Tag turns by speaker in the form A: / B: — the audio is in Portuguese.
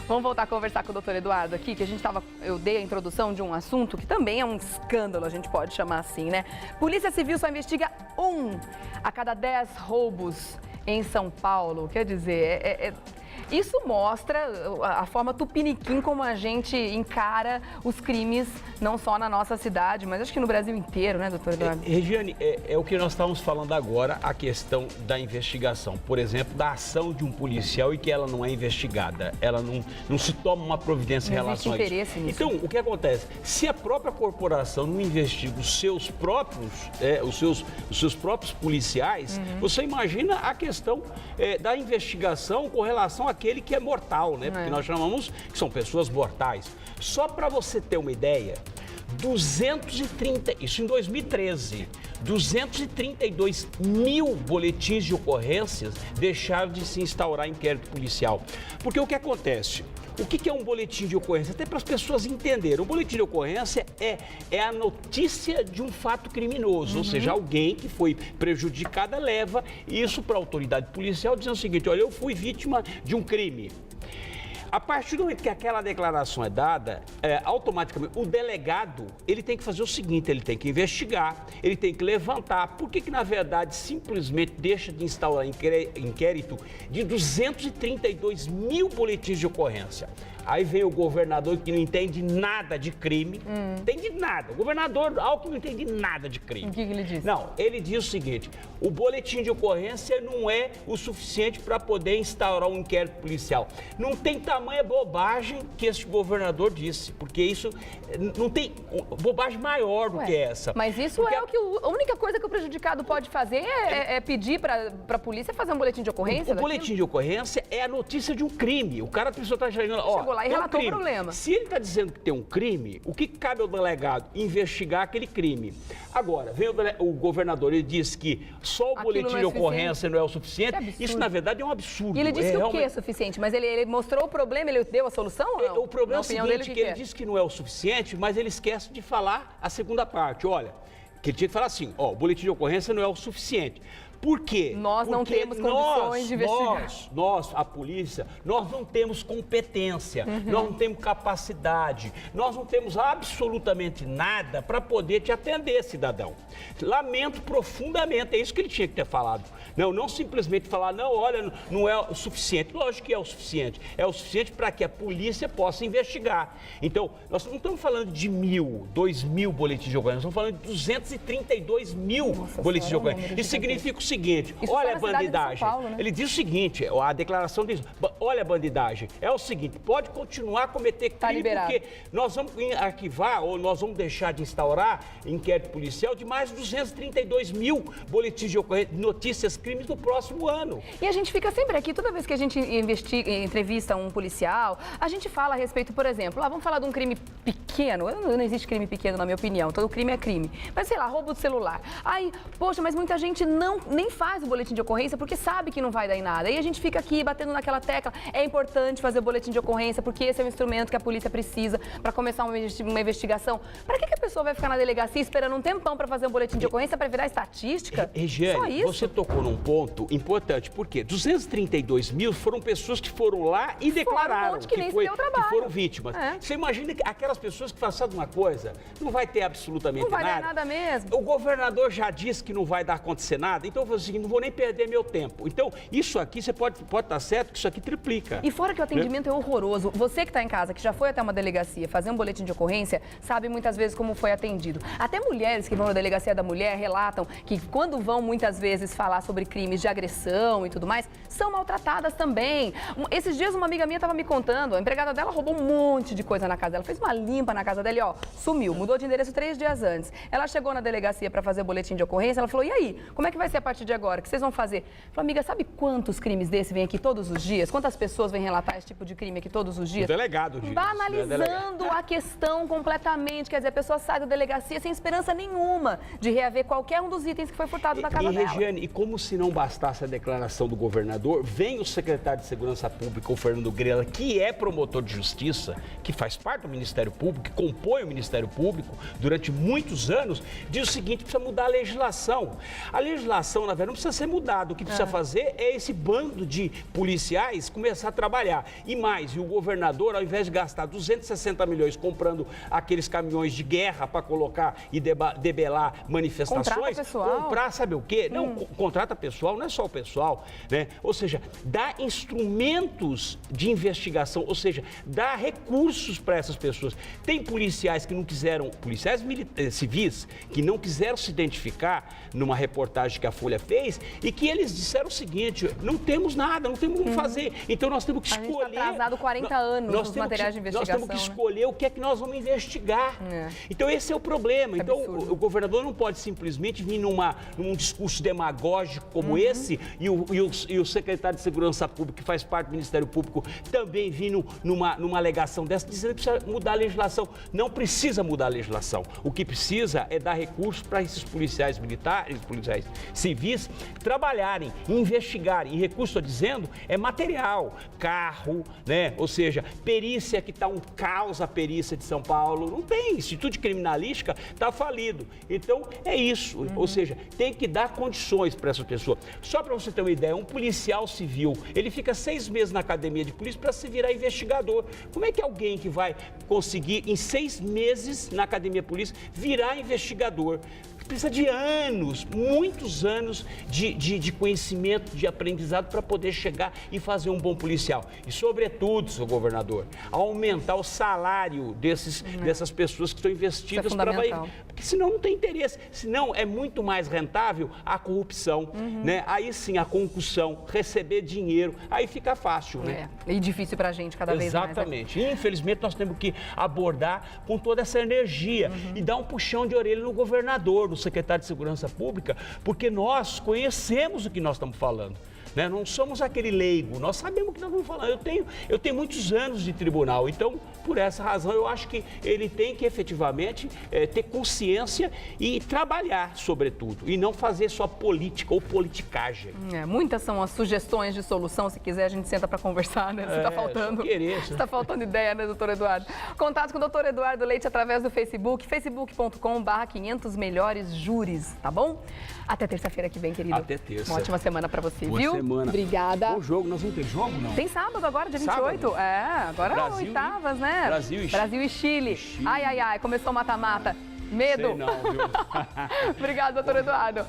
A: Vamos voltar a conversar com o doutor Eduardo aqui, que eu dei a introdução de um assunto que também é um escândalo, a gente pode chamar assim, né? Polícia Civil só investiga 1 a cada 10 roubos em São Paulo. Quer dizer, isso mostra a forma tupiniquim como a gente encara os crimes, não só na nossa cidade, mas acho que no Brasil inteiro, né, doutor Eduardo?
B: Regiane, é o que nós estávamos falando agora, a questão da investigação. Por exemplo, da ação de um policial e que ela não é investigada. Ela não se toma uma providência em relação a isso.
A: Interesse nisso.
B: Então, o que acontece? Se a própria corporação não investiga os seus próprios, os seus próprios policiais, você imagina a questão da investigação com relação àquele que é mortal, né? Porque nós chamamos que são pessoas mortais. Só para você ter uma ideia, 230, isso em 2013, 232 mil boletins de ocorrências deixaram de se instaurar inquérito policial. Porque o que acontece? O que é um boletim de ocorrência? Até para as pessoas entenderem. O boletim de ocorrência é a notícia de um fato criminoso, ou seja, alguém que foi prejudicada leva isso para a autoridade policial dizendo o seguinte: olha, eu fui vítima de um crime. A partir do momento que aquela declaração é dada, automaticamente o delegado, ele tem que fazer o seguinte, ele tem que investigar, ele tem que levantar. Por que na verdade simplesmente deixa de instaurar inquérito de 232 mil boletins de ocorrência? Aí vem o governador que não entende nada de crime, entende nada. O governador Alckmin não entende nada de crime.
A: O que ele diz?
B: Não, ele diz o seguinte: o boletim de ocorrência não é o suficiente para poder instaurar um inquérito policial. Não tem tamanha bobagem que esse governador disse, porque isso não tem bobagem maior do que essa.
A: Mas isso
B: porque
A: a única coisa que o prejudicado pode fazer é pedir para a polícia fazer um boletim de ocorrência?
B: O boletim de ocorrência é a notícia de um crime. O cara, a pessoa está chegando,
A: chegou lá e relatou
B: o
A: problema.
B: Se ele está dizendo que tem um crime, o que cabe ao delegado? Investigar aquele crime. Agora, vem o governador e diz que só o boletim de ocorrência não é o suficiente. Isso, na verdade, é um absurdo.
A: E ele disse que o que é suficiente? Mas ele mostrou o problema, ele deu a solução ou não?
B: O problema é o seguinte, que ele disse que não é o suficiente, mas ele esquece de falar a segunda parte. Olha, que ele tinha que falar assim, ó, o boletim de ocorrência não é o suficiente. Por quê?
A: Nós não temos condições de investigar.
B: Nós, a polícia, nós não temos competência, nós não temos capacidade, nós não temos absolutamente nada para poder te atender, cidadão. Lamento profundamente, é isso que ele tinha que ter falado. Não simplesmente falar, não, olha, não é o suficiente. Lógico que é o suficiente. É o suficiente para que a polícia possa investigar. Então, nós não estamos falando de 1.000, 2.000 boletins de ocorrência, nós estamos falando de 232 mil boletins de ocorrência. Isso significa o seguinte,
A: isso
B: olha a bandidagem.
A: Paulo, né?
B: Ele diz o seguinte, a declaração diz, olha a bandidagem, é o seguinte, pode continuar a cometer crime, porque nós vamos arquivar ou nós vamos deixar de instaurar inquérito policial de mais de 232 mil boletins de ocorrência, notícias, crimes no próximo ano.
A: E a gente fica sempre aqui, toda vez que a gente entrevista um policial, a gente fala a respeito, por exemplo, vamos falar de um crime pequeno, não existe crime pequeno na minha opinião, todo crime é crime, mas sei lá, roubo de celular. Aí, poxa, mas muita gente nem faz o boletim de ocorrência porque sabe que não vai dar em nada. Aí a gente fica aqui batendo naquela tecla, é importante fazer o boletim de ocorrência porque esse é o instrumento que a polícia precisa para começar uma investigação. Para que a pessoa vai ficar na delegacia esperando um tempão para fazer um boletim de ocorrência para virar estatística?
B: Regiane, você tocou num ponto importante, porque 232 mil foram pessoas que foram lá e declararam que foram vítimas. Você imagina que aquelas pessoas que fazem uma coisa, não vai ter absolutamente nada.
A: Não vai dar nada mesmo.
B: O governador já disse que não vai dar acontecer nada, então eu vou assim, não vou nem perder meu tempo. Então, isso aqui, você pode estar certo que isso aqui triplica.
A: E fora que o atendimento é horroroso. Você que está em casa, que já foi até uma delegacia fazer um boletim de ocorrência, sabe muitas vezes como foi atendido. Até mulheres que vão na delegacia da mulher relatam que quando vão muitas vezes falar sobre crimes de agressão e tudo mais, são maltratadas também. Esses dias uma amiga minha estava me contando, a empregada dela roubou um monte de coisa na casa dela, fez uma limpa na casa dela e sumiu, mudou de endereço 3 dias antes. Ela chegou na delegacia para fazer o boletim de ocorrência, ela falou, e aí, como é que vai ser a partir de agora? O que vocês vão fazer? Falou, amiga, sabe quantos crimes desse vêm aqui todos os dias? Quantas pessoas vêm relatar esse tipo de crime aqui todos os dias?
B: O delegado diz.
A: Banalizando a questão completamente. Quer dizer, a pessoa sai da delegacia sem esperança nenhuma de reaver qualquer um dos itens que foi furtado da casa dela.
B: Regiane, e como se não bastasse a declaração do governador, vem o secretário de Segurança Pública, o Fernando Grela, que é promotor de justiça, que faz parte do Ministério Público, que compõe o Ministério Público durante muitos anos, diz o seguinte, precisa mudar a legislação. A legislação na verdade, não precisa ser mudado. O que precisa fazer é esse bando de policiais começar a trabalhar. E mais, e o governador, ao invés de gastar 260 milhões comprando aqueles caminhões de guerra para colocar e debelar manifestações,
A: contrata pessoal.
B: comprar, sabe o quê? Não, contrata pessoal, não é só o pessoal, né? Ou seja, dá instrumentos de investigação, ou seja, dá recursos para essas pessoas. Tem policiais que não quiseram, policiais civis, que não quiseram se identificar numa reportagem que a Folha fez e que eles disseram o seguinte: não temos nada, não temos como fazer. Então nós temos que escolher.
A: A gente está atrasado 40 anos nos materiais de investigação.
B: Nós temos que escolher o que é que nós vamos investigar. Então esse é o problema. Então o governador não pode simplesmente vir num discurso demagógico como esse e o secretário de Segurança Pública, que faz parte do Ministério Público, também vir numa alegação dessa, dizendo que precisa mudar a legislação. Não precisa mudar a legislação. O que precisa é dar recursos para esses policiais militares, policiais civis, trabalharem, investigarem. E recurso, estou dizendo, é material, carro, né? Ou seja, perícia, que está um caos a perícia de São Paulo. Não tem, Instituto de Criminalística está falido. Então, é isso. Ou seja, tem que dar condições para essa pessoa. Só para você ter uma ideia, um policial civil, ele fica 6 meses na academia de polícia para se virar investigador. Como é que alguém que vai conseguir, em 6 meses na academia de polícia, virar investigador? Precisa de anos, muitos anos de conhecimento, de aprendizado para poder chegar e fazer um bom policial. E, sobretudo, seu governador, aumentar o salário dessas pessoas que estão investidas para... Porque senão não tem interesse. Senão é muito mais rentável a corrupção, né? Aí sim, a concussão, receber dinheiro, aí fica fácil, né?
A: E difícil para a gente cada vez mais.
B: Exatamente. E, infelizmente, nós temos que abordar com toda essa energia e dar um puxão de orelha no governador, no secretário de Segurança Pública, porque nós conhecemos o que nós estamos falando. Né? Não somos aquele leigo, nós sabemos o que nós estamos falando. Eu tenho muitos anos de tribunal, então, por essa razão, eu acho que ele tem que efetivamente ter consciência e trabalhar, sobretudo, e não fazer só política ou politicagem.
A: Muitas são as sugestões de solução, se quiser a gente senta para conversar, né? Está faltando, tá faltando ideia, né, doutor Eduardo? Contato com o doutor Eduardo Leite através do Facebook, facebook.com/500 melhores júris, tá bom? Até terça-feira que vem, querido.
B: Até terça.
A: Uma ótima semana para você,
B: Boa
A: viu?
B: semana.
A: Obrigada.
B: Bom jogo, nós vamos ter jogo, não?
A: Tem sábado agora, dia 28.
B: Sábado?
A: Agora
B: Brasil,
A: oitavas, né?
B: Brasil
A: e Chile. Ai, começou o mata-mata. Medo.
B: Sei não, viu?
A: Obrigada, doutor Eduardo.